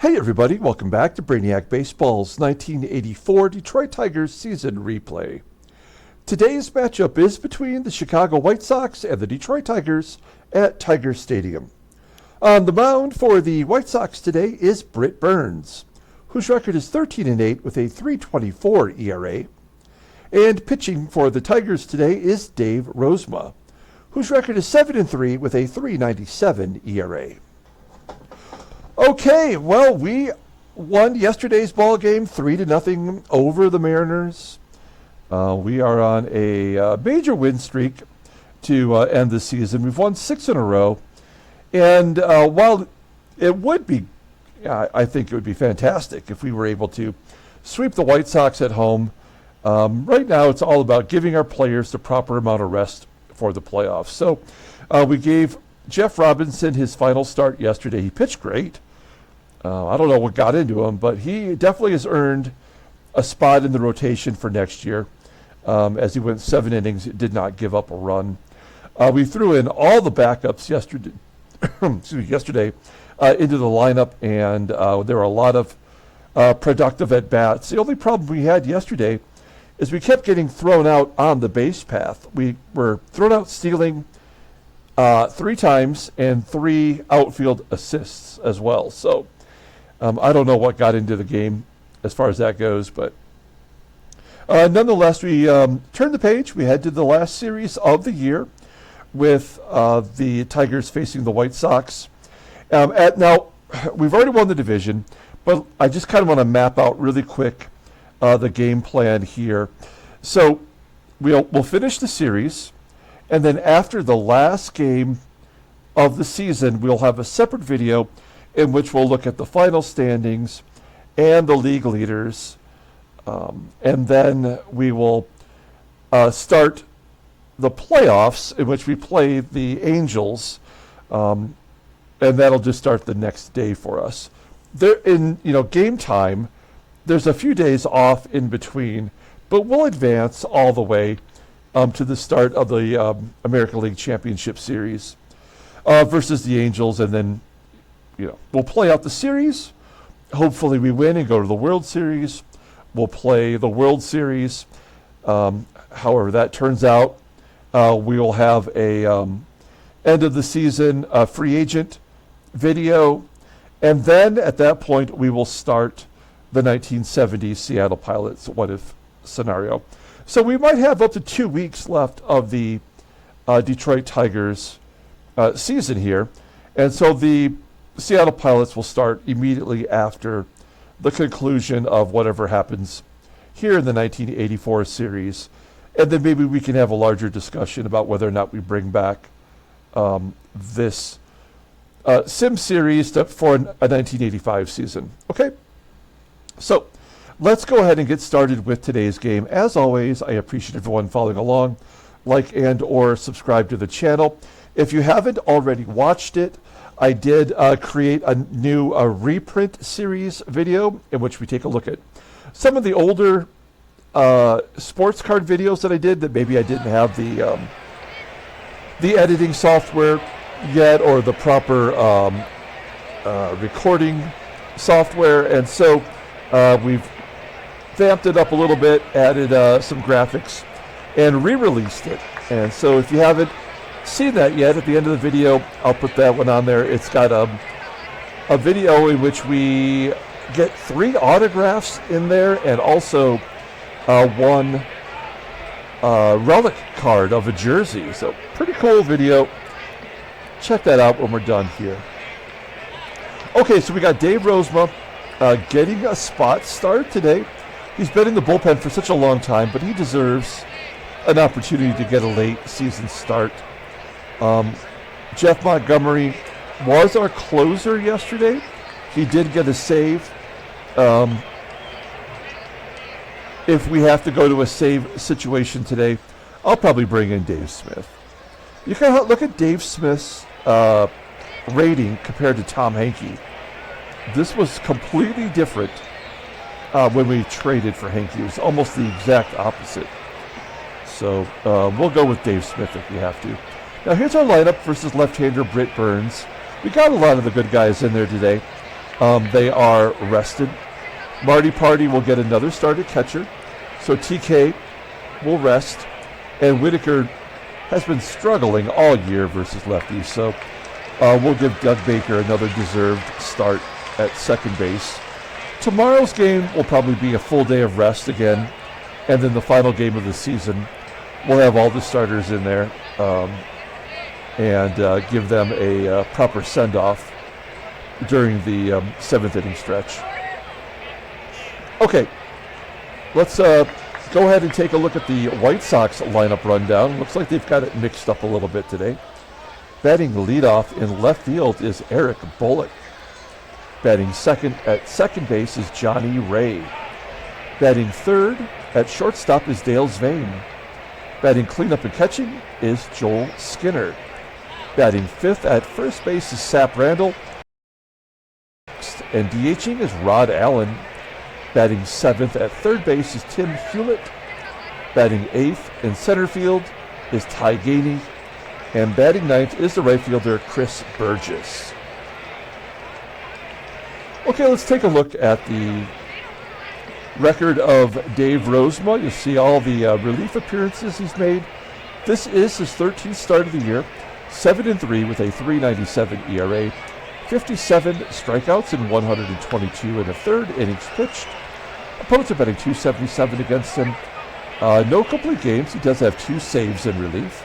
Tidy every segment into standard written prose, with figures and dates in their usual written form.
Hey everybody, welcome back to Brainiac Baseball's 1984 Detroit Tigers season replay. Today's matchup is between the Chicago White Sox and the Detroit Tigers at Tiger Stadium. On the mound for the White Sox today is Britt Burns, whose record is 13-8 with a .324 ERA. And pitching for the Tigers today is Dave Rozema, whose record is 7-3 with a .397 ERA. Okay, well, we won yesterday's ball game 3-0 over the Mariners. We are on a major win streak to end the season. We've won 6 in a row. And while it would be, I think it would be fantastic if we were able to sweep the White Sox at home. Right now, it's all about giving our players the proper amount of rest for the playoffs. So we gave Jeff Robinson his final start yesterday. He pitched great. I don't know what got into him, but he definitely has earned a spot in the rotation for next year. As he went 7 innings, did not give up a run. We threw in all the backups yesterday, into the lineup, and there were a lot of productive at-bats. The only problem we had yesterday is we kept getting thrown out on the base path. We were thrown out stealing 3 times and 3 outfield assists as well. So I don't know what got into the game as far as that goes, but nonetheless, we turned the page. We head to the last series of the year with the Tigers facing the White Sox. Now, we've already won the division, but I just kind of want to map out really quick the game plan here. So we'll finish the series, and then after the last game of the season, we'll have a separate video in which we'll look at the final standings and the league leaders. And then we will start the playoffs, in which we play the Angels, and that'll just start the next day for us. There, in game time, there's a few days off in between, but we'll advance all the way to the start of the American League Championship Series versus the Angels, and then we'll play out the series. Hopefully we win and go to the World Series. We'll play the World Series. However that turns out, we will have a end of the season free agent video, and then at that point we will start the 1970 Seattle Pilots what if scenario. So we might have up to 2 weeks left of the Detroit Tigers season here, and so the Seattle Pilots will start immediately after the conclusion of whatever happens here in the 1984 series. And then maybe we can have a larger discussion about whether or not we bring back this sim series for a 1985 season. Okay? So let's go ahead and get started with today's game. As always, I appreciate everyone following along. Like and or subscribe to the channel. If you haven't already watched it, I did create a new reprint series video in which we take a look at some of the older sports card videos that I did that maybe I didn't have the editing software yet or the proper recording software, and so we've vamped it up a little bit, added some graphics, and re-released it. And so if you haven't seen that yet, at the end of the video I'll put that one on there. It's got a video in which we get 3 autographs in there, and also 1 relic card of a jersey. So pretty cool video. Check that out when we're done here. Okay, so we got Dave Rozema getting a spot start today. He's been in the bullpen for such a long time, but he deserves an opportunity to get a late season start. Jeff Montgomery was our closer yesterday. He did get a save. If we have to go to a save situation today, I'll probably bring in Dave Smith. You can look at Dave Smith's rating compared to Tom Hankey. This was completely different when we traded for Hankey. It was almost the exact opposite. So we'll go with Dave Smith if we have to. Now here's our lineup versus left-hander Britt Burns. We got a lot of the good guys in there today. They are rested. Marty Party will get another start at catcher. So TK will rest. And Whitaker has been struggling all year versus lefties. So we'll give Doug Baker another deserved start at second base. Tomorrow's game will probably be a full day of rest again. And then the final game of the season, we'll have all the starters in there and give them a proper send-off during the seventh inning stretch. Okay, let's go ahead and take a look at the White Sox lineup rundown. Looks like they've got it mixed up a little bit today. Batting leadoff in left field is Eric Bullock. Batting second at second base is Johnny Ray. Batting third at shortstop is Dale SVEUM. Batting cleanup and catching is Joel Skinner. Batting fifth at first base is Sap Randall. And DHing is Rod Allen. Batting seventh at third base is Tim Hewlett. Batting eighth in center field is Ty Gainey. And batting ninth is the right fielder Chris Burgess. Okay, let's take a look at the record of Dave Rozema. You'll see all the relief appearances he's made. This is his 13th start of the year. 7-3 with a 3.97 ERA. 57 strikeouts in 122 and a third innings pitched. Opponents are betting 277 against him. No complete games. He does have 2 saves in relief,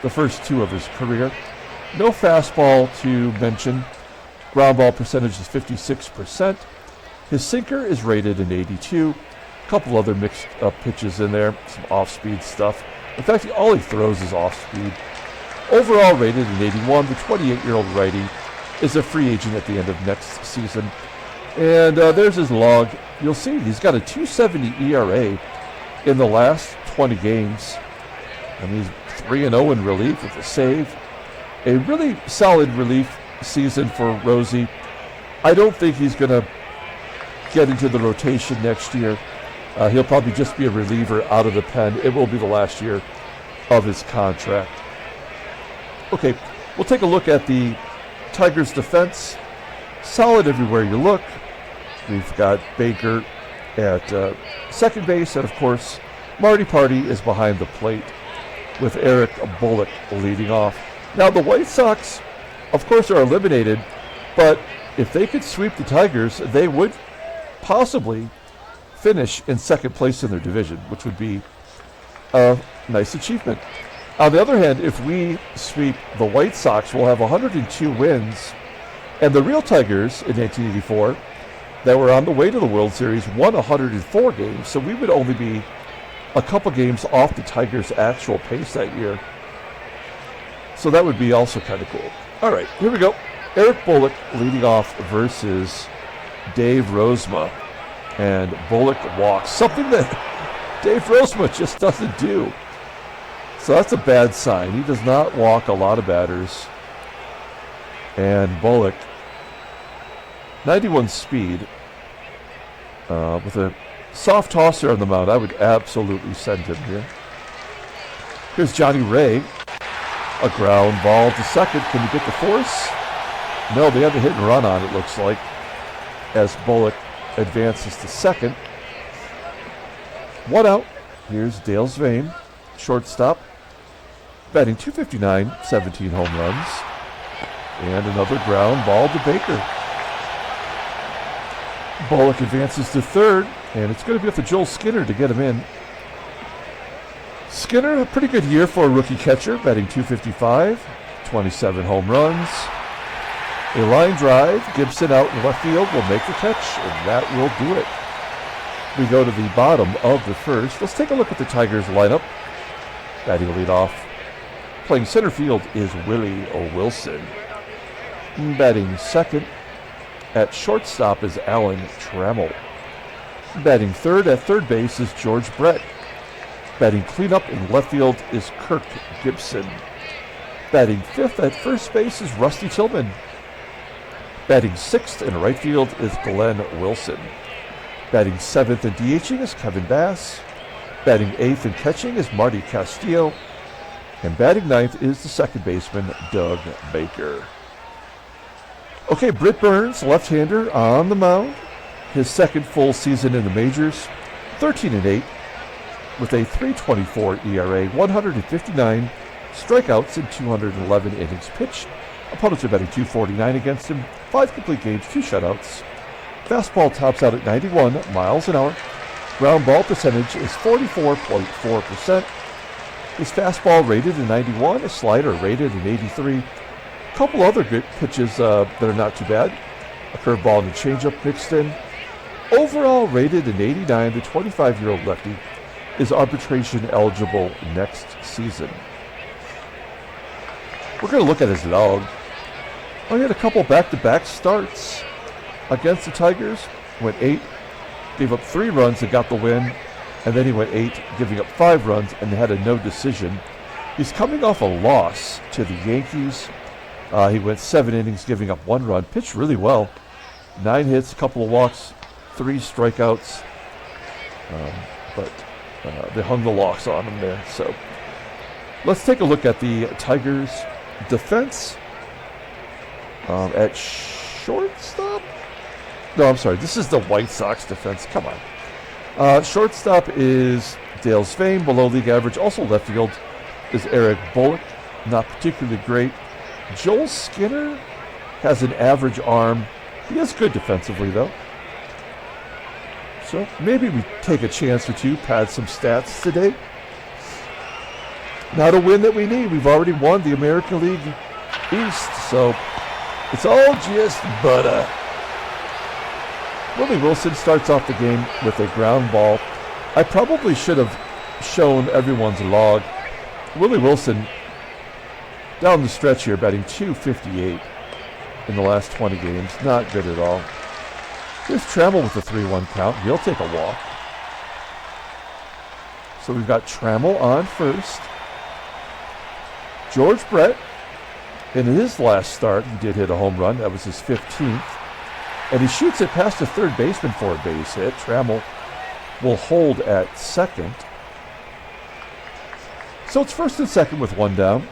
the first 2 of his career. No fastball to mention. Ground ball percentage is 56%. His sinker is rated an 82. A couple other mixed up pitches in there, some off-speed stuff. In fact, all he throws is off-speed. Overall rated an 81. The 28-year-old righty is a free agent at the end of next season. And there's his log. You'll see he's got a 2.70 ERA in the last 20 games. And he's 3-0 in relief with a save. A really solid relief season for Rosie. I don't think he's going to get into the rotation next year. He'll probably just be a reliever out of the pen. It will be the last year of his contract. Okay, we'll take a look at the Tigers' defense. Solid everywhere you look. We've got Baker at second base, and of course, Marty Party is behind the plate with Eric Bullock leading off. Now, the White Sox, of course, are eliminated, but if they could sweep the Tigers, they would possibly finish in second place in their division, which would be a nice achievement. On the other hand, if we sweep the White Sox, we'll have 102 wins, and the real Tigers in 1984 that were on the way to the World Series won 104 games, so we would only be a couple games off the Tigers' actual pace that year. So that would be also kind of cool. All right, here we go. Eric Bullock leading off versus Dave Rozema. And Bullock walks, something that Dave Rozema just doesn't do. So that's a bad sign. He does not walk a lot of batters. And Bullock, 91 speed, with a soft tosser on the mound. I would absolutely send him here. Here's Johnny Ray. A ground ball to second. Can you get the force? No, they have a hit and run on it, looks like, as Bullock advances to second. 1 out. Here's Dale SVEUM, shortstop, batting .259, 17 home runs. And another ground ball to Baker. Bullock advances to third, and it's going to be up to Joel Skinner to get him in. Skinner, a pretty good year for a rookie catcher, batting .255, 27 home runs. A line drive, Gibson out in left field will make the catch, and that will do it. We go to the bottom of the first. Let's take a look at the Tigers lineup. Batting leadoff, playing center field is Willie Wilson. Batting second at shortstop is Alan Trammell. Batting third at third base is George Britt. Batting cleanup in left field is Kirk Gibson. Batting fifth at first base is Rusty Tillman. Batting sixth in right field is Glenn Wilson. Batting seventh and DHing is Kevin Bass. Batting eighth and catching is Marty Castillo. And batting ninth is the second baseman, Doug Baker. Okay, Britt Burns, left-hander, on the mound. His second full season in the majors, 13-8, with a 3.24 ERA, 159 strikeouts in 211 innings pitched. Opponents are batting .249 against him, 5 complete games, 2 shutouts. Fastball tops out at 91 miles an hour. Ground ball percentage is 44.4%. His fastball rated in 91, his slider rated in 83. A couple other good pitches that are not too bad. A curveball and a changeup mixed in. Overall rated in 89, the 25-year-old lefty is arbitration eligible next season. We're going to look at his log. He had a couple back-to-back starts against the Tigers. Went 8, gave up 3 runs and got the win. And then he went 8, giving up 5 runs and had a no decision. He's coming off a loss to the Yankees. He went 7 innings, giving up 1 run. Pitched really well. 9 hits, a couple of walks, 3 strikeouts. But they hung the loss on him there. So let's take a look at the Tigers' defense. At shortstop? No, I'm sorry. This is the White Sox defense. Come on. Shortstop is Dale SVEUM, below league average. Also left field is Eric Bullock, not particularly great. Joel Skinner has an average arm. He is good defensively, though. So maybe we take a chance or two, pad some stats today. Not a win that we need. We've already won the American League East, so it's all just butter. Willie Wilson starts off the game with a ground ball. I probably should have shown everyone's log. Willie Wilson, down the stretch here, batting .258 in the last 20 games. Not good at all. Here's Trammell with a 3-1 count. He'll take a walk. So we've got Trammell on first. George Brett, in his last start, he did hit a home run. That was his 15th. And he shoots it past the third baseman for a base hit. Trammell will hold at second. So it's first and second with 1 down.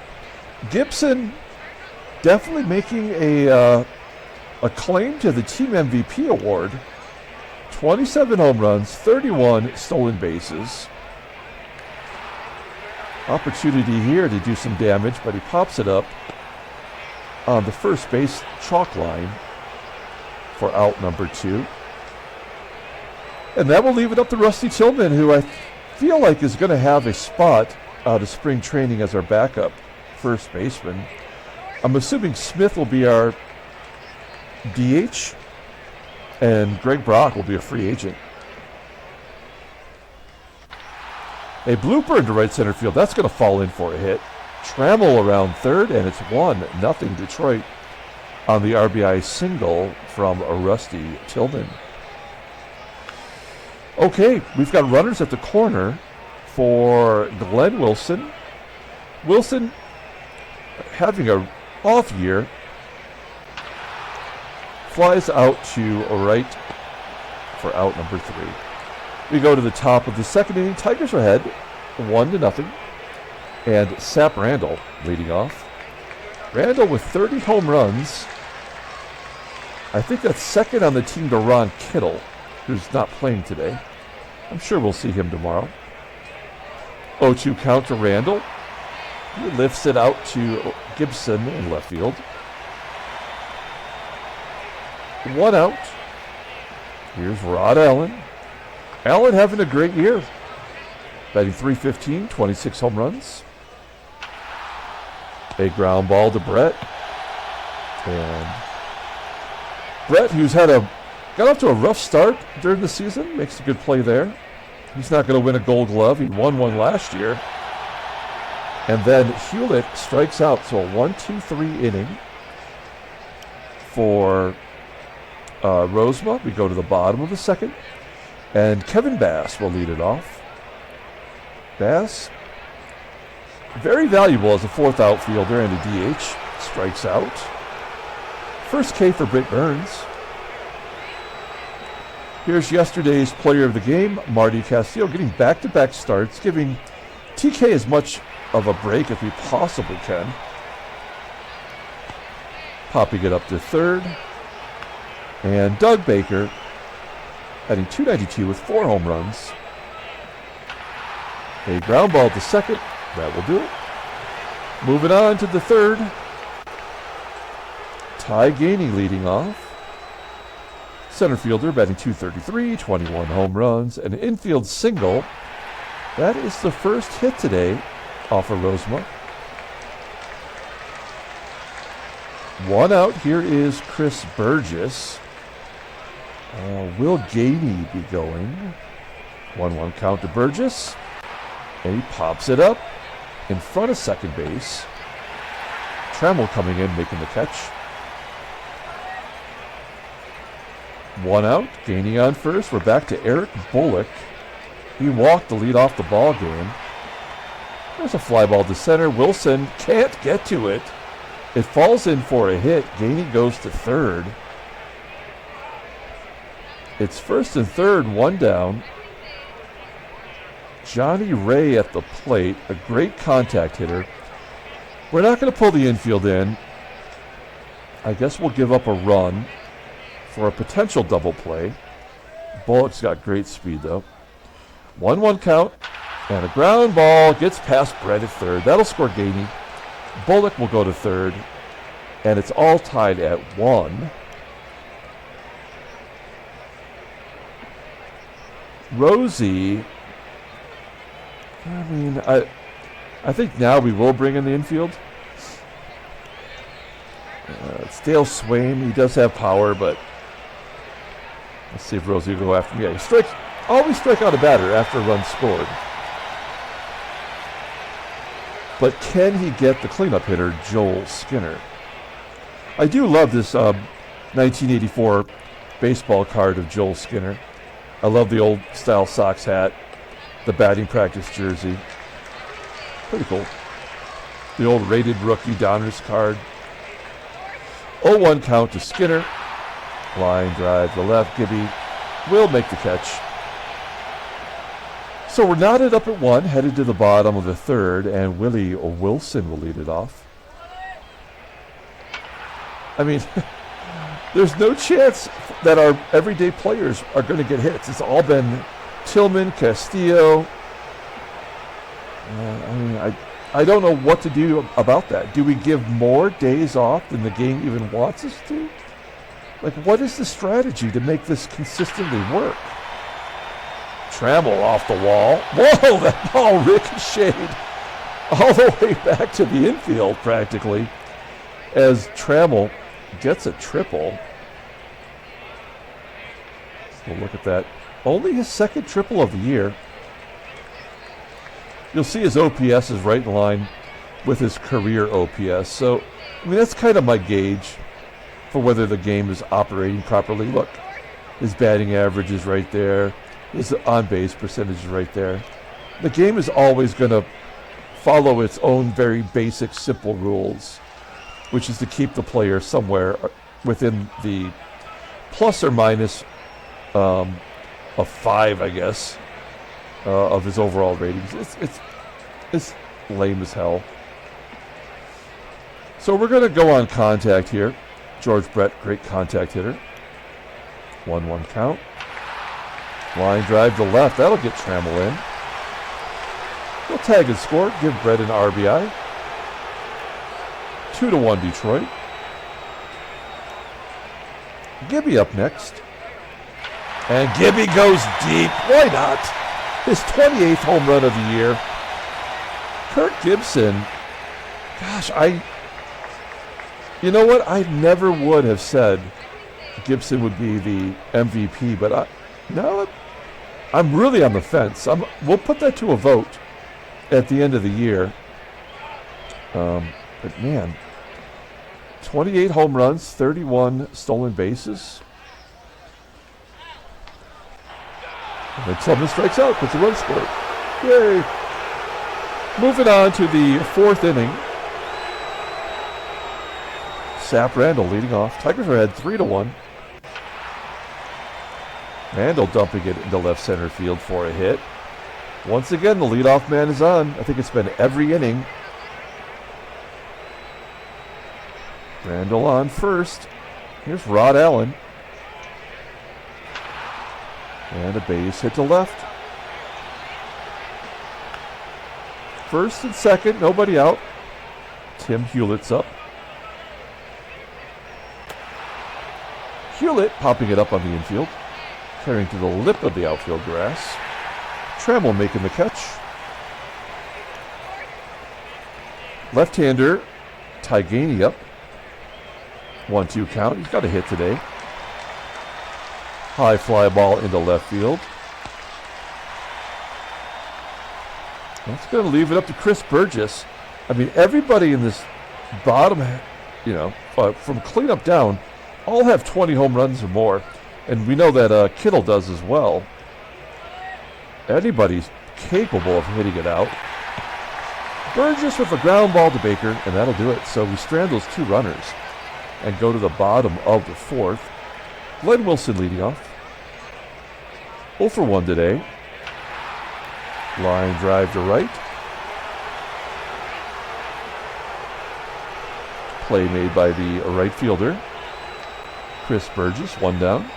GIBSON definitely making a claim to the team MVP award. 27 home runs, 31 stolen bases. Opportunity here to do some damage, but he pops it up on the first base chalk line for out number 2. And that will leave it up to Rusty Tillman, who I feel like is going to have a spot out of spring training as our backup first baseman. I'm assuming Smith will be our DH, and Greg Brock will be a free agent. A blooper into right center field. That's going to fall in for a hit. Trammell around third, and it's 1-0 Detroit on the RBI single from Rusty Tillman. Okay, we've got runners at the corner for Glenn Wilson. Wilson having a off year. Flies out to right for out number 3. We go to the top of the second inning. Tigers are ahead 1-0. And Sap Randall leading off. Randall with 30 home runs. I think that's second on the team to Ron Kittle, who's not playing today. I'm sure we'll see him tomorrow. 0-2 count to Randall. He lifts it out to GIBSON in left field. 1 out. Here's Rod Allen. Allen having a great year. Batting .315, 26 home runs. A ground ball to Brett. And Brett, who's got off to a rough start during the season, makes a good play there. He's not going to win a Gold Glove. He won one last year. And then Hewlett strikes out. So a 1-2-3 inning for Rozema. We go to the bottom of the second. And Kevin Bass will lead it off. Bass, very valuable as a fourth outfielder and a DH. Strikes out. First K for Britt Burns. Here's yesterday's player of the game, Marty Castillo, getting back-to-back starts, giving TK as much of a break as we possibly can. Popping it up to third. And Doug Baker batting .292 with 4 home runs. A ground ball to second. That will do it. Moving on to the third. Ty Gainey leading off. Center fielder batting .233, 21 home runs, and an infield single. That is the first hit today off of Rozema. 1 out. Here is Chris Burgess. Will Gainey be going? 1-1 count to Burgess. And he pops it up in front of second base. Trammell coming in, making the catch. 1 out. Gainey on first. We're back to Eric Bullock. He walked to lead off the ball game. There's a fly ball to center. Wilson can't get to it. It falls in for a hit. Gainey goes to third. It's first and third, 1 down. Johnny Ray at the plate, a great contact hitter. We're not going to pull the infield in. I guess we'll give up a run for a potential double play. Bullock's got great speed, though. 1-1 count, and a ground ball gets past Britt at third. That'll score Gainey. Bullock will go to third, and it's all tied at 1. Rosie, I think now we will bring in the infield. It's Dale Swain. He does have power, but let's see if Rosie will go after me. Yeah, he always strike out a batter after a run scored. But can he get the cleanup hitter, Joel Skinner? I do love this 1984 baseball card of Joel Skinner. I love the old style Sox hat, the batting practice jersey. Pretty cool. The old rated rookie Donruss card. 0-1 count to Skinner. Line drive to left. Gibby will make the catch. So we're knotted up at 1, headed to the bottom of the third, and Willie Wilson will lead it off. I mean, there's no chance that our everyday players are going to get hits. It's all been Tillman, Castillo. I don't know what to do about that. Do we give more days off than the game even wants us to? Like, what is the strategy to make this consistently work? Trammell off the wall. Whoa, that ball ricocheted all the way back to the infield practically as Trammell gets a triple. So look at that. Only his second triple of the year. You'll see his OPS is right in line with his career OPS. So, that's kind of my gauge for whether the game is operating properly. Look, his batting average is right there. His on-base percentage is right there. The game is always going to follow its own very basic, simple rules, which is to keep the player somewhere within the plus or minus a 5, I guess, of his overall ratings. It's lame as hell. So we're going to go on contact here. George Brett, great contact hitter. 1-1 count. Line drive to left. That'll get Trammell in. We'll tag and score. Give Brett an RBI. 2-1 Detroit. Gibby up next. And Gibby goes deep. Why not? His 28th home run of the year. Kirk Gibson. Gosh, you know what? I never would have said Gibson would be the MVP, but I'm really on the fence. We'll put that to a vote at the end of the year. But man, 28 home runs, 31 stolen bases. And then Tillman strikes out with the run scored. Yay! Moving on to the 4th inning. Sap Randall leading off. Tigers are ahead 3-1. Randall dumping it into left center field for a hit. Once again, the leadoff man is on. I think it's been every inning. Randall on first. Here's Rod Allen. And a base hit to left. First and second, nobody out. Tim Hewlett's up. Hewlett popping it up on the infield. Carrying to the lip of the outfield grass. Trammell making the catch. Left-hander, GAINEY up. 1-2 count. He's got a hit today. High fly ball into left field. That's going to leave it up to Chris Burgess. I mean, everybody in this bottom, from cleanup down, all have 20 home runs or more. And we know that Kittle does as well. Anybody's capable of hitting it out. Burgess with a ground ball to Baker, and that'll do it. So we strand those 2 runners and go to the bottom of the 4th. Glenn Wilson leading off. 0 for 1 today. Line drive to right. Play made by the right fielder. Chris Burgess, 1 down.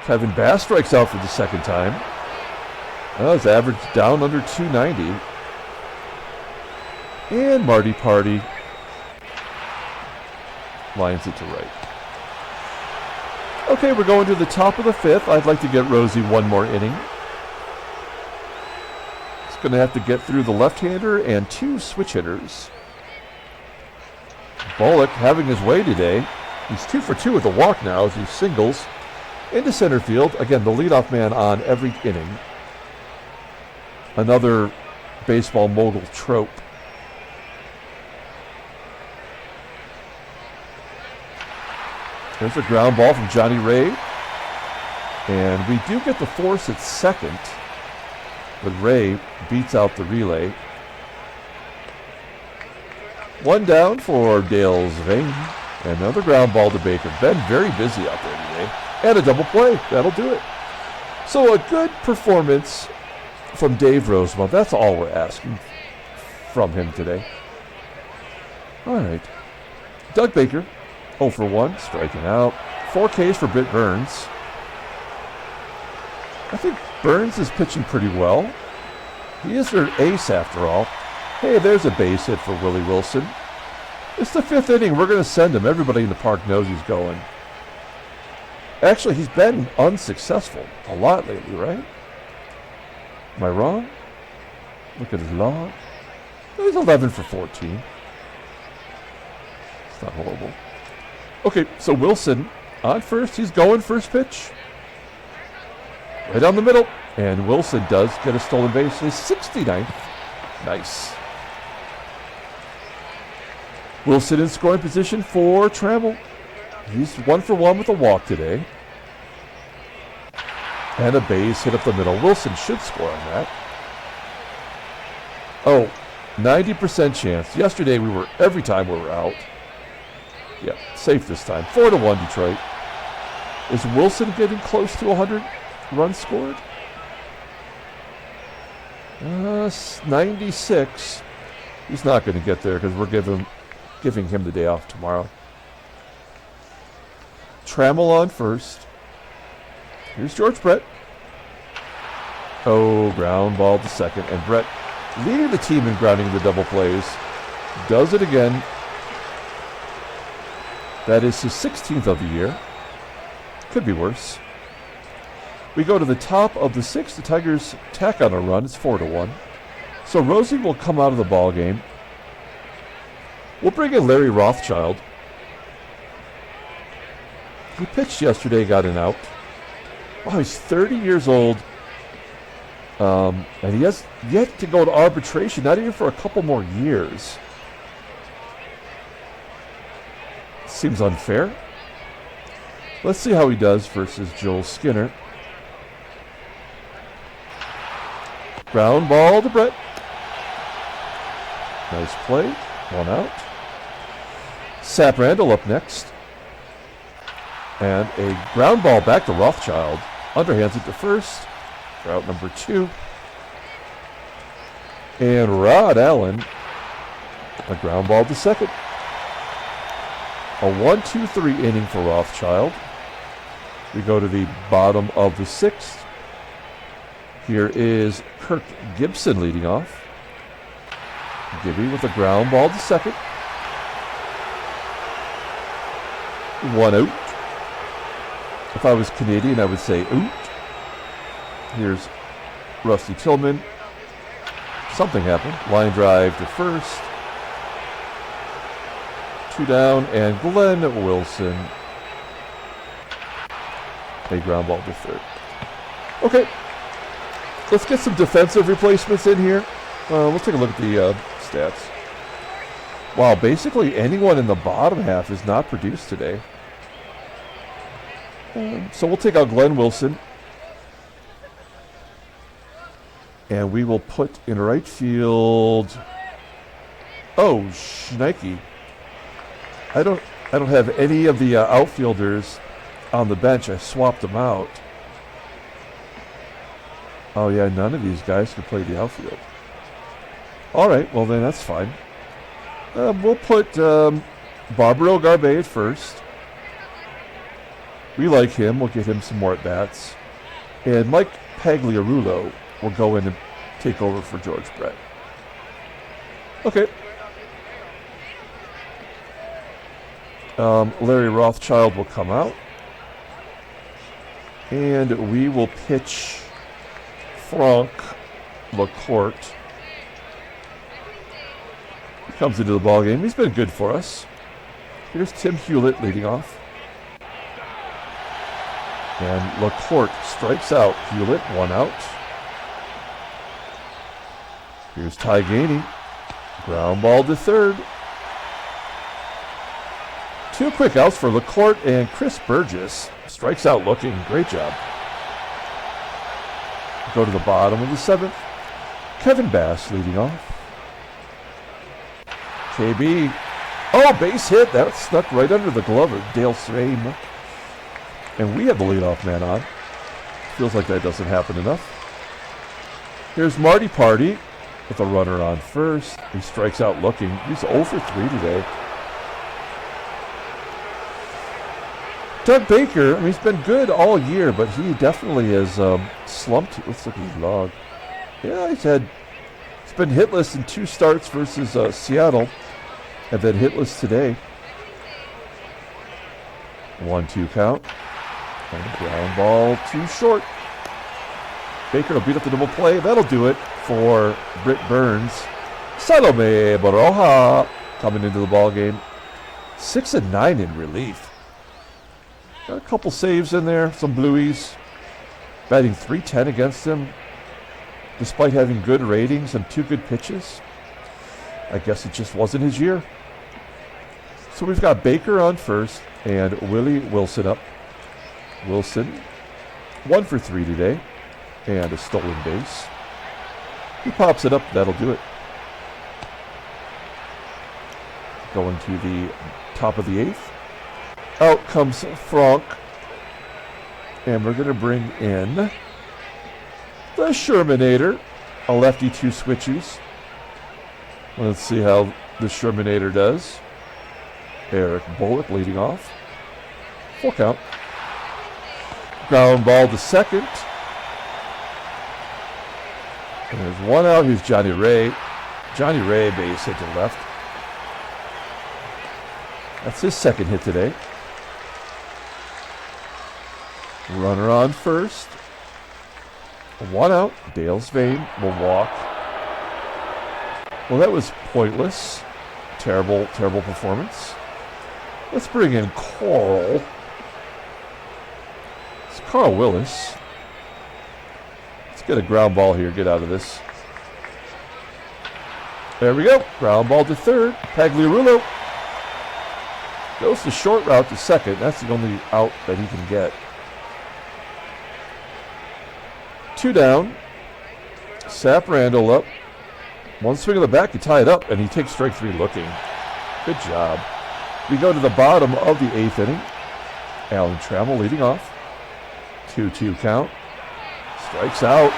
Kevin Bass strikes out for the 2nd time. His average down under 290. And Marty Party lines it to right. Okay, we're going to the top of the 5th. I'd like to get Rosie 1 more inning. He's going to have to get through the left-hander and 2 switch hitters. Bullock having his way today. He's 2 for 2 with a walk now as he singles into center field. Again, the leadoff man on every inning. Another baseball mogul trope. There's a ground ball from Johnny Ray. And we do get the force at second. But Ray beats out the relay. 1 down for Dale SVEUM. And another ground ball to Baker. Been very busy out there today. And a double play. That'll do it. So a good performance from Dave Rozema. That's all we're asking from him today. All right. Doug Baker, 0 for 1, striking out. 4 Ks for Britt Burns. I think Burns is pitching pretty well. He is their ace after all. Hey, there's a base hit for Willie Wilson. It's the 5th inning. We're going to send him. Everybody in the park knows he's going. Actually, he's been unsuccessful a lot lately, right? Am I wrong? Look at his log. He's 11 for 14. It's not horrible. Okay, so Wilson on first. He's going first pitch. Right down the middle. And Wilson does get a stolen base. His 69th. Nice. Wilson in scoring position for Trammell. He's 1 for 1 with a walk today. And a base hit up the middle. Wilson should score on that. Oh, 90% chance. Yesterday we were, every time we were out. Yeah, safe this time. 4 to 1 Detroit. Is Wilson getting close to 100 runs scored? 96. He's not going to get there because we're giving him the day off tomorrow. Trammell on first. Here's George Brett. Oh, ground ball to second. And Brett leading the team in grounding the double plays. Does it again. That is his 16th of the year. Could be worse. We go to the top of the 6th. The Tigers tack on a run. It's 4 to 1. So Rosie will come out of the ball game. We'll bring in Larry Rothschild. He pitched yesterday, got an out. Wow, he's 30 years old. And he has yet to go to arbitration, not even for a couple more years. Seems unfair. Let's see how he does versus Joel Skinner. Ground ball to Brett. Nice play. 1 out. Sap Randall up next. And a ground ball back to Rothschild. Underhands it to first. For out number 2. And Rod Allen. A ground ball to second. A 1-2-3 inning for Rothschild. We go to the bottom of the sixth. Here is Kirk GIBSON leading off. Gibby with a ground ball to second. 1 out. If I was Canadian, I would say out. Here's Rusty Tillman. Something happened. Line drive to first. 2 down, and Glenn Wilson. A ground ball to third. Okay. Let's get some defensive replacements in here. Let's take a look at the stats. Wow, basically anyone in the bottom half is not produced today. So we'll take out Glenn Wilson. And we will put in right field. Oh, Schneike. I don't have any of the outfielders on the bench. I swapped them out. Oh yeah, none of these guys can play the outfield. All right, well then that's fine. We'll put Barbaro Garbe at first. We like him. We'll get him some more at-bats. And Mike Pagliarulo will go in and take over for George Brett. Okay. Larry Rothschild will come out. And we will pitch Franck LaCourte. He comes into the ballgame. He's been good for us. Here's Tim Hewlett leading off. And LaCourte strikes out Hewlett, 1 out. Here's Ty Gainey. Ground ball to third. 2 quick outs for LaCourte, and Chris Burgess strikes out looking. Great job. Go to the bottom of the 7th. Kevin Bass leading off. KB. Oh, base hit. That snuck right under the glove of Dale Sveum. And we have the leadoff man on. Feels like that doesn't happen enough. Here's Marty Party with a runner on first. He strikes out looking. He's 0 for 3 today. Doug Baker, I mean, he's been good all year, but he definitely has slumped. Let's look at his log. Yeah, he's been hitless in 2 starts versus Seattle, and then hitless today. 1-2 count. And a ground ball too short. Baker will beat up the double play. That'll do it for Britt Burns. Salome Baroja coming into the ball game. 6 and 9 in relief. Got a couple saves in there, some blueies. Batting .310 against him, despite having good ratings and 2 good pitches. I guess it just wasn't his year. So we've got Baker on first and Willie Wilson up. Wilson, 1 for 3 today, and a stolen base. He pops it up, that'll do it. Going to the top of the 8th. Out comes Franck. And we're going to bring in the Shermanator, a lefty 2 switches. Let's see how the Shermanator does. Eric Bullock leading off. 4 count. Ground ball to second. And there's 1 out. Here's Johnny Ray. Johnny Ray base hit to left. That's his 2nd hit today. Runner on first. 1 out. Dale Sveum will walk. Well, that was pointless. Terrible, terrible performance. Let's bring in Carl. It's Carl Willis. Let's get a ground ball here. Get out of this. There we go. Ground ball to third. Pagliarulo goes the short route to second. That's the only out that he can get. 2 down. Sap Randall up. 1 swing of the bat, you tie it up, and he takes strike 3 looking. Good job. We go to the bottom of the 8th inning. Alan Trammell leading off. 2-2 count. Strikes out.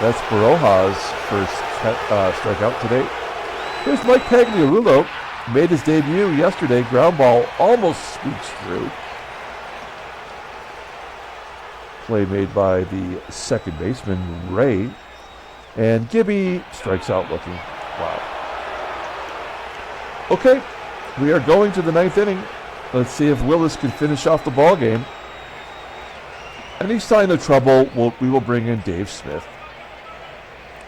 That's Baroja's first strikeout today. Here's Mike Pagliarulo. Made his debut yesterday. Ground ball almost squeaks through. Play made by the second baseman, Ray. And Gibby strikes out looking. Wow. Okay, we are going to the 9th inning. Let's see if Willis can finish off the ball game. Any sign of trouble, we will bring in Dave Smith.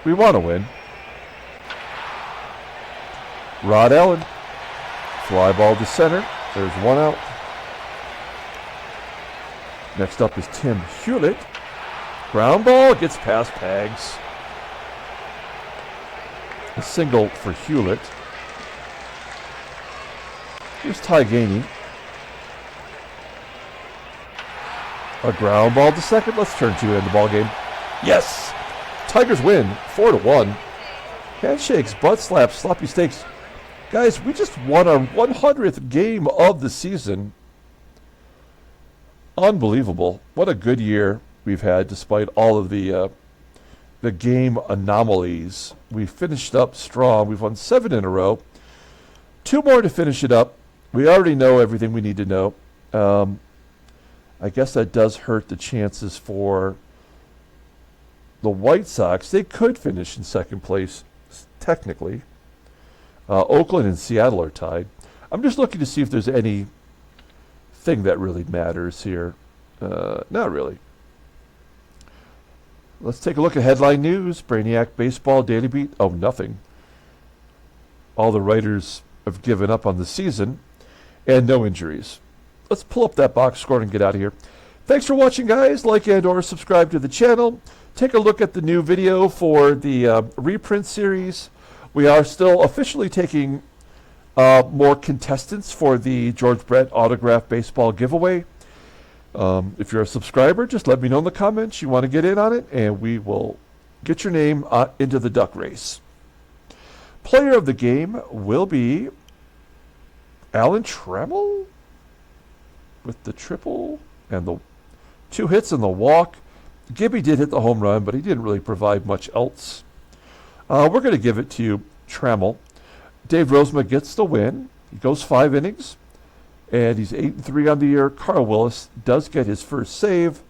We want to win. Rod Allen. Fly ball to center. There's one out. Next up is Tim Hewlett. Ground ball gets past Pags. A single for Hewlett. Here's Ty Gainey. A ground ball to second. Let's turn to end the ball game. Yes! Tigers win 4-1. Handshakes, butt slaps, sloppy steaks. Guys, we just won our 100th game of the season. Unbelievable. What a good year we've had despite all of the game anomalies. We finished up strong. We've won 7 in a row. 2 more to finish it up. We already know everything we need to know. I guess that does hurt the chances for the White Sox. They could finish in second place, technically. Oakland and Seattle are tied. I'm just looking to see if there's anything that really matters here. Not really. Let's take a look at headline news. Brainiac Baseball Daily Beat. Oh, nothing. All the writers have given up on the season. And no injuries. Let's pull up that box score and get out of here. Thanks for watching, guys. Like and or subscribe to the channel. Take a look at the new video for the reprint series. We are still officially taking more contestants for the George Brett autograph baseball giveaway. If you're a subscriber, just let me know in the comments you want to get in on it, and we will get your name into the duck race. Player of the game will be Alan Trammell with the triple and the 2 hits and the walk. Gibby did hit the home run, but he didn't really provide much else. We're going to give it to Trammell. Dave Rozema gets the win. He goes 5 innings, and he's 8-3 on the year. Carl Willis does get his first save.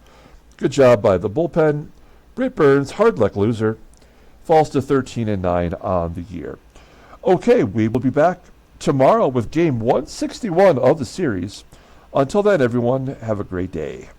Good job by the bullpen. Britt Burns, hard luck loser, falls to 13-9 on the year. Okay, we will be back tomorrow with game 161 of the series. Until then, everyone, have a great day.